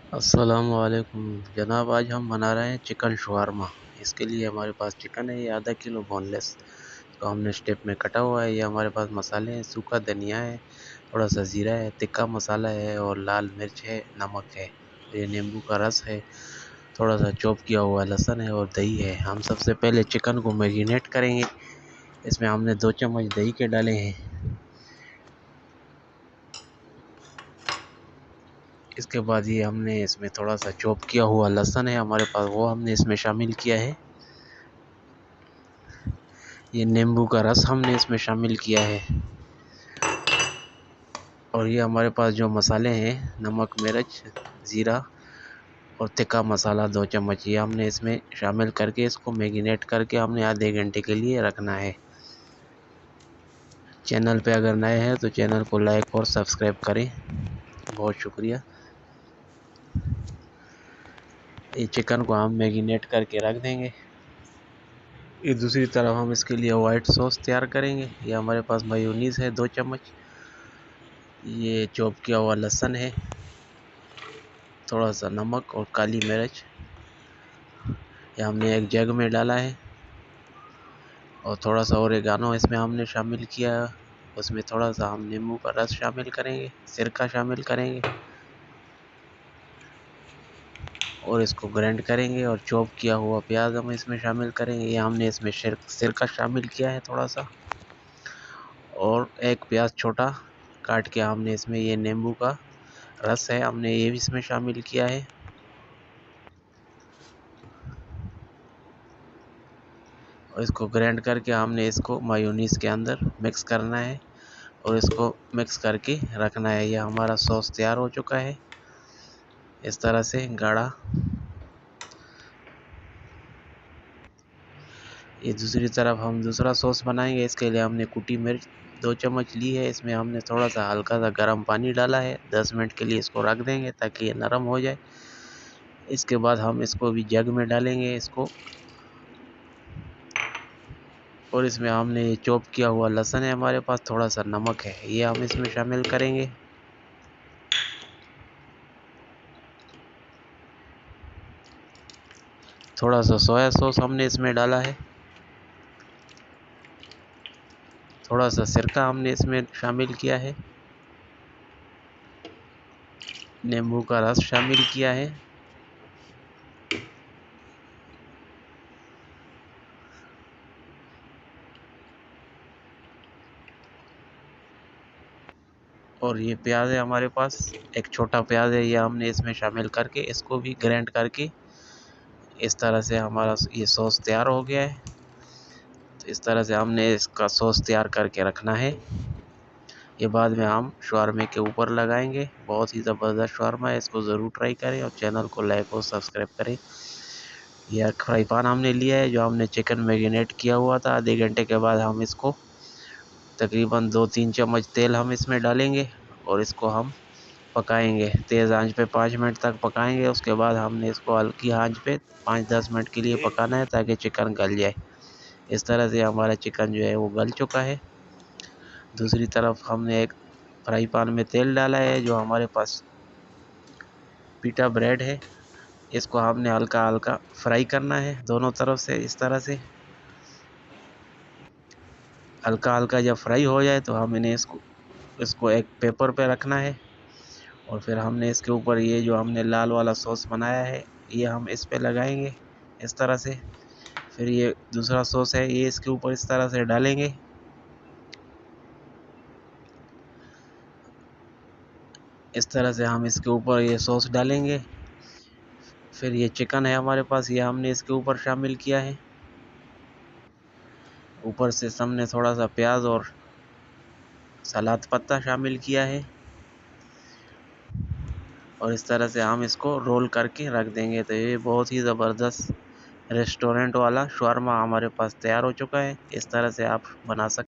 अस्सलामुअलैकुम जनाब, आज हम बना रहे हैं चिकन शवारमा। इसके लिए हमारे पास चिकन है, ये आधा किलो बोनलेस तो हमने स्टेप में कटा हुआ है। ये हमारे पास मसाले हैं, सूखा धनिया है, थोड़ा सा ज़ीरा है, तिक्का मसाला है और लाल मिर्च है, नमक है, ये नींबू का रस है, थोड़ा सा चॉप किया हुआ लहसुन है और दही है। हम सबसे पहले चिकन को मैरिनेट करेंगे। इसमें हमने 2 चम्मच दही के डाले हैं। इसके बाद ये हमने इसमें थोड़ा सा चॉप किया हुआ लहसुन है हमारे पास, वो हमने इसमें शामिल किया है। ये नींबू का रस हमने इसमें शामिल किया है। और ये हमारे पास जो मसाले हैं, नमक, मिर्च, ज़ीरा और तिक्का मसाला 2 चम्मच, ये हमने इसमें शामिल करके इसको मैरिनेट करके हमने आधे घंटे के लिए रखना है। चैनल पे अगर नए हैं तो चैनल को लाइक और सब्सक्राइब करें। बहुत शुक्रिया। ये चिकन को हम मैरिनेट करके रख देंगे। ये दूसरी तरफ हम इसके लिए वाइट सॉस तैयार करेंगे। ये हमारे पास मेयोनीज़ है 2 चम्मच, ये चॉप किया हुआ लहसुन है, थोड़ा सा नमक और काली मिर्च, ये हमने एक जग में डाला है। और थोड़ा सा ओरिगानो इसमें हमने शामिल किया। उसमें थोड़ा सा हम नींबू का रस शामिल करेंगे, सिरका शामिल करेंगे और इसको ग्राइंड करेंगे। और चॉप किया हुआ प्याज हम इसमें शामिल करेंगे। ये हमने इसमें सिरका शामिल किया है थोड़ा सा, और एक प्याज छोटा काट के हमने इसमें, ये नींबू का रस है हमने ये भी इसमें शामिल किया है। और इसको ग्राइंड करके हमने इसको मायोनीज़ के अंदर मिक्स करना है और इसको मिक्स करके रखना है। यह हमारा सॉस तैयार हो चुका है, इस तरह से गाढ़ा। ये दूसरी तरफ हम दूसरा सॉस बनाएंगे। इसके लिए हमने कुटी मिर्च 2 चम्मच ली है। इसमें हमने थोड़ा सा हल्का सा गर्म पानी डाला है। 10 मिनट के लिए इसको रख देंगे ताकि ये नरम हो जाए। इसके बाद हम इसको भी जग में डालेंगे इसको, और इसमें हमने ये चॉप किया हुआ लहसुन है हमारे पास, थोड़ा सा नमक है, ये हम इसमें शामिल करेंगे। थोड़ा सा सोया सॉस हमने इसमें डाला है। थोड़ा सा सिरका हमने इसमें शामिल किया है। नींबू का रस शामिल किया है। और ये प्याज है हमारे पास, एक छोटा प्याज है, ये हमने इसमें शामिल करके इसको भी ग्राइंड करके, इस तरह से हमारा ये सॉस तैयार हो गया है। तो इस तरह से हमने इसका सॉस तैयार करके रखना है। ये बाद में हम शवारमे के ऊपर लगाएंगे। बहुत ही ज़बरदस्त शवारमा है, इसको ज़रूर ट्राई करें और चैनल को लाइक और सब्सक्राइब करें। यह फ्राई पैन हमने लिया है जो हमने चिकन मैरिनेट किया हुआ था। आधे घंटे के बाद हम इसको तकरीबन 2-3 चम्मच तेल हम इसमें डालेंगे और इसको हम पकाएंगे तेज़ आंच पे 5 मिनट तक पकाएंगे। उसके बाद हमने इसको हल्की आंच पे 5-10 मिनट के लिए पकाना है ताकि चिकन गल जाए। इस तरह से हमारा चिकन जो है वो गल चुका है। दूसरी तरफ हमने एक फ्राई पैन में तेल डाला है, जो हमारे पास पीटा ब्रेड है, इसको हमने हल्का हल्का फ्राई करना है दोनों तरफ से। इस तरह से हल्का हल्का जब फ्राई हो जाए तो हम इन्हें इसको इसको एक पेपर पे रखना है। और फिर हमने इसके ऊपर ये जो हमने लाल वाला सॉस बनाया है, ये हम इस पे लगाएंगे इस तरह से। फिर ये दूसरा सॉस है, ये इसके ऊपर इस तरह से डालेंगे। इस तरह से हम इसके ऊपर ये सॉस डालेंगे। फिर ये चिकन है हमारे पास, ये हमने इसके ऊपर शामिल किया है। ऊपर से हमने थोड़ा सा प्याज और सलाद पत्ता शामिल किया है। और इस तरह से हम इसको रोल करके रख देंगे। तो ये बहुत ही ज़बरदस्त रेस्टोरेंट वाला शवारमा हमारे पास तैयार हो चुका है। इस तरह से आप बना सकते